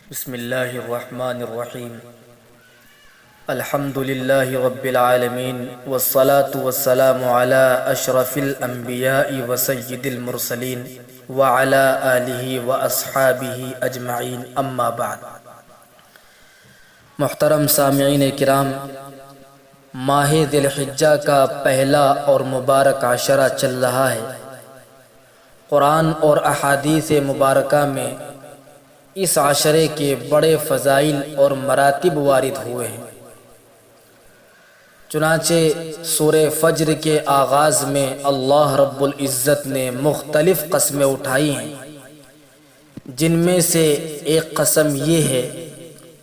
بسم اللہ الرحمن الرحیم الحمد للہ رب العالمین والصلاة والسلام علی اشرف الانبیاء وسید المرسلین وعلی آلہ واصحابہ اجمعین اما بعد۔ محترم سامعین کرام، ماہ ذی الحجہ کا پہلا اور مبارک عشرہ چل رہا ہے۔ قرآن اور احادیث مبارکہ میں اس عشرے کے بڑے فضائل اور مراتب وارد ہوئے ہیں۔ چنانچہ سورہ فجر کے آغاز میں اللہ رب العزت نے مختلف قسمیں اٹھائی ہیں، جن میں سے ایک قسم یہ ہے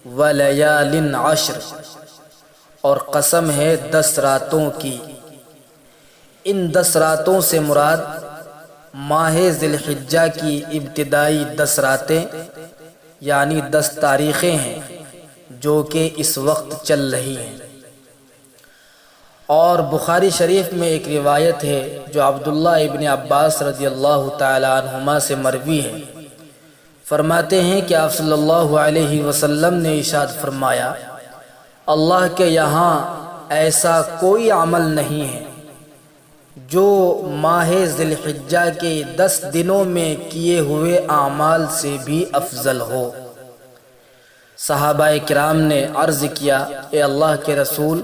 وَلَيَالٍ عَشْرٍ، اور قسم ہے 10 راتوں کی۔ ان 10 راتوں سے مراد ماہ ذی الحجہ کی ابتدائی 10 راتیں یعنی 10 تاریخیں ہیں جو کہ اس وقت چل رہی ہیں۔ اور بخاری شریف میں ایک روایت ہے جو عبداللہ ابن عباس رضی اللہ تعالی عنہما سے مروی ہے۔ فرماتے ہیں کہ آپ صلی اللہ علیہ وسلم نے ارشاد فرمایا، اللہ کے یہاں ایسا کوئی عمل نہیں ہے جو ماہ ذی الحجہ کے 10 دنوں میں کیے ہوئے اعمال سے بھی افضل ہو۔ صحابہ کرام نے عرض کیا، اے اللہ کے رسول،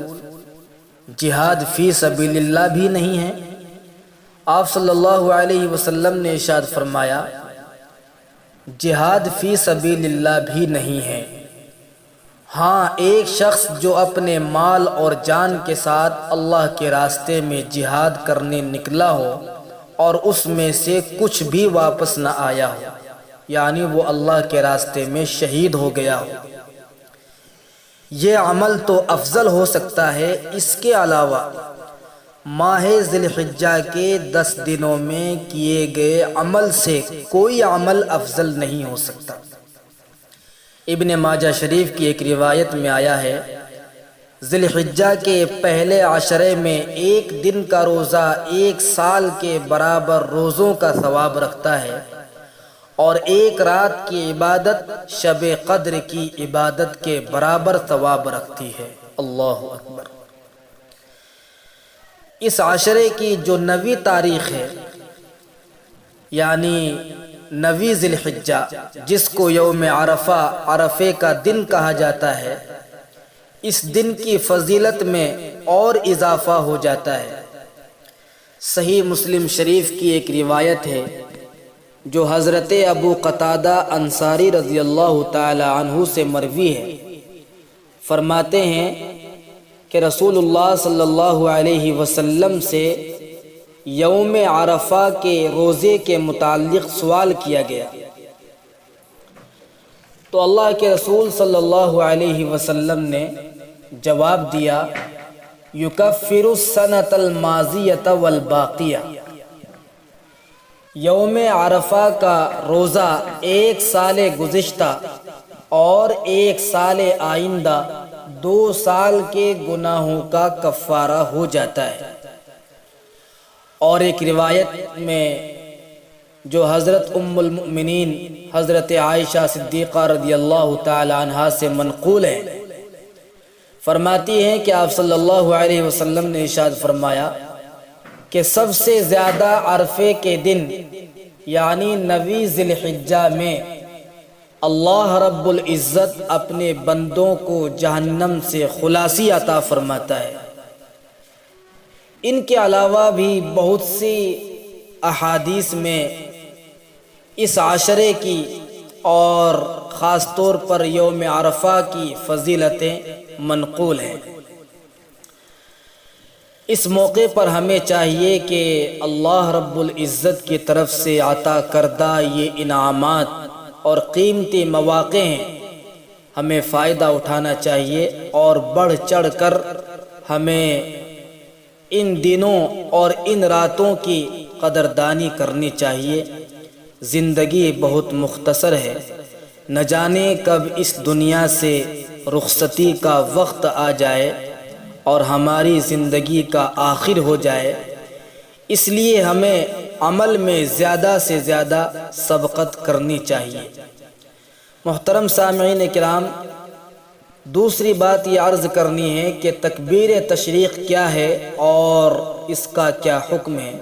جہاد فی سبیل اللہ بھی نہیں ہے؟ آپ صلی اللہ علیہ وسلم نے ارشاد فرمایا، جہاد فی سبیل اللہ بھی نہیں ہے، ہاں ایک شخص جو اپنے مال اور جان کے ساتھ اللہ کے راستے میں جہاد کرنے نکلا ہو اور اس میں سے کچھ بھی واپس نہ آیا ہو، یعنی وہ اللہ کے راستے میں شہید ہو گیا ہو۔ یہ عمل تو افضل ہو سکتا ہے، اس کے علاوہ ماہ ذی الحجہ کے 10 دنوں میں کیے گئے عمل سے کوئی عمل افضل نہیں ہو سکتا۔ ابن ماجہ شریف کی ایک روایت میں آیا ہے، ذی الحجہ کے پہلے عشرے میں ایک دن کا روزہ 1 سال کے برابر روزوں کا ثواب رکھتا ہے، اور ایک رات کی عبادت شب قدر کی عبادت کے برابر ثواب رکھتی ہے۔ اللہ اکبر۔ اس عشرے کی جو 9ویں تاریخ ہے یعنی 9 ذی الحجہ، جس کو یوم عرفہ، عرفے کا دن کہا جاتا ہے، اس دن کی فضیلت میں اور اضافہ ہو جاتا ہے۔ صحیح مسلم شریف کی ایک روایت ہے جو حضرت ابو قتادہ انصاری رضی اللہ تعالی عنہ سے مروی ہے۔ فرماتے ہیں کہ رسول اللہ صلی اللہ علیہ وسلم سے یوم عرفہ کے روزے کے متعلق سوال کیا گیا، تو اللہ کے رسول صلی اللہ علیہ وسلم نے جواب دیا، یکفر السنۃ الماضیۃ والباقیہ، یوم عرفہ کا روزہ 1 سال گزشتہ اور 1 سال آئندہ 2 سال کے گناہوں کا کفارہ ہو جاتا ہے۔ اور ایک روایت میں جو حضرت ام المؤمنین حضرت عائشہ صدیقہ رضی اللہ تعالی عنہا سے منقول ہے، فرماتی ہیں کہ آپ صلی اللہ علیہ وسلم نے ارشاد فرمایا کہ سب سے زیادہ عرفے کے دن یعنی 9 ذی الحجہ میں اللہ رب العزت اپنے بندوں کو جہنم سے خلاصی عطا فرماتا ہے۔ ان کے علاوہ بھی بہت سی احادیث میں اس عشرے کی اور خاص طور پر یوم عرفہ کی فضیلتیں منقول ہیں۔ اس موقع پر ہمیں چاہیے کہ اللہ رب العزت کی طرف سے عطا کردہ یہ انعامات اور قیمتی مواقع ہیں، ہمیں فائدہ اٹھانا چاہیے اور بڑھ چڑھ کر ہمیں ان دنوں اور ان راتوں کی قدردانی کرنی چاہیے۔ زندگی بہت مختصر ہے، نہ جانے کب اس دنیا سے رخصتی کا وقت آ جائے اور ہماری زندگی کا آخر ہو جائے، اس لیے ہمیں عمل میں زیادہ سے زیادہ سبقت کرنی چاہیے۔ محترم سامعین کرام، دوسری بات یہ عرض کرنی ہے کہ تکبیر تشریق کیا ہے اور اس کا کیا حکم ہے۔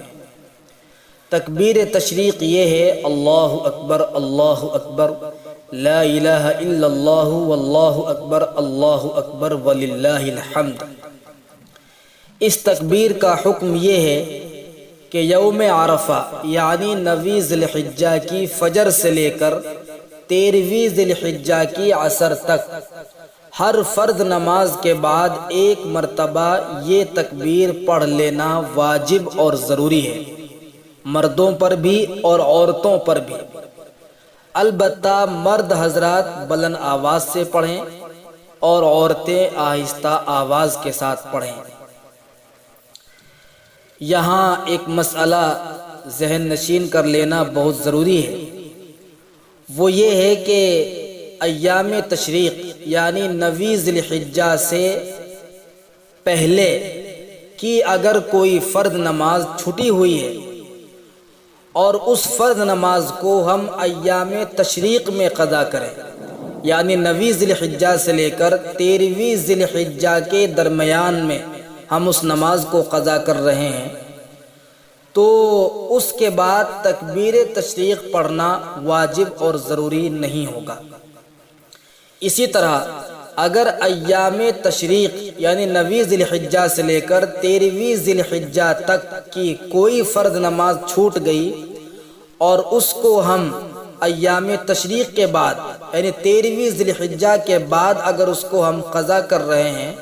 تکبیر تشریق یہ ہے اللہ اکبر لا الہ الا اللہ واللہ اکبر وللہ الحمد۔ اس تکبیر کا حکم یہ ہے کہ یوم عرفہ یعنی 9 ذی الحجہ کی فجر سے لے کر 13 ذی الحجہ کی عصر تک ہر فرض نماز کے بعد ایک مرتبہ یہ تکبیر پڑھ لینا واجب اور ضروری ہے، مردوں پر بھی اور عورتوں پر بھی۔ البتہ مرد حضرات بلند آواز سے پڑھیں اور عورتیں آہستہ آواز کے ساتھ پڑھیں۔ یہاں ایک مسئلہ ذہن نشین کر لینا بہت ضروری ہے، وہ یہ ہے کہ ایام تشریق یعنی 9 ذی الحجہ سے پہلے کی اگر کوئی فرض نماز چھٹی ہوئی ہے اور اس فرض نماز کو ہم ایام تشریق میں قضا کریں، یعنی 9 ذی الحجہ سے لے کر 13 ذی الحجہ کے درمیان میں ہم اس نماز کو قضا کر رہے ہیں، تو اس کے بعد تکبیر تشریق پڑھنا واجب اور ضروری نہیں ہوگا۔ اسی طرح اگر ایام تشریق یعنی 9 ذی الحجہ سے لے کر 13 ذی الحجہ تک کی کوئی فرض نماز چھوٹ گئی اور اس کو ہم ایام تشریق کے بعد یعنی 13 ذی الحجہ کے بعد اگر اس کو ہم قضا کر رہے ہیں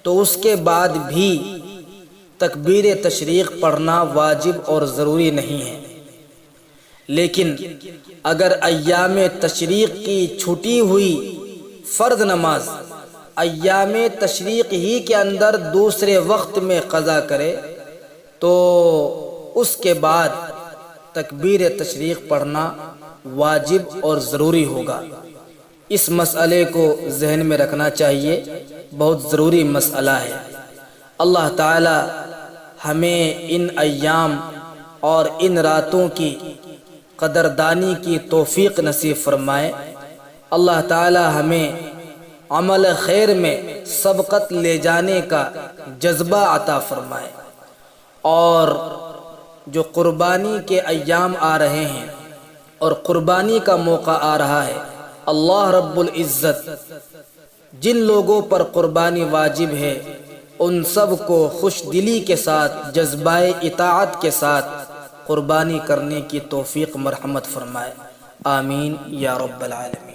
تو اس کے بعد بھی تکبیر تشریق پڑھنا واجب اور ضروری نہیں ہے۔ لیکن اگر ایام تشریق کی چھٹی ہوئی فرض نماز ایام تشریق ہی کے اندر دوسرے وقت میں قضا کرے تو اس کے بعد تکبیر تشریق پڑھنا واجب اور ضروری ہوگا۔ اس مسئلے کو ذہن میں رکھنا چاہیے، بہت ضروری مسئلہ ہے۔ اللہ تعالی ہمیں ان ایام اور ان راتوں کی قدردانی کی توفیق نصیب فرمائے۔ اللہ تعالی ہمیں عمل خیر میں سبقت لے جانے کا جذبہ عطا فرمائے، اور جو قربانی کے ایام آ رہے ہیں اور قربانی کا موقع آ رہا ہے، اللہ رب العزت جن لوگوں پر قربانی واجب ہے ان سب کو خوش دلی کے ساتھ جذبہ اطاعت کے ساتھ قربانی کرنے کی توفیق مرحمت فرمائے، آمین یا رب العالمین۔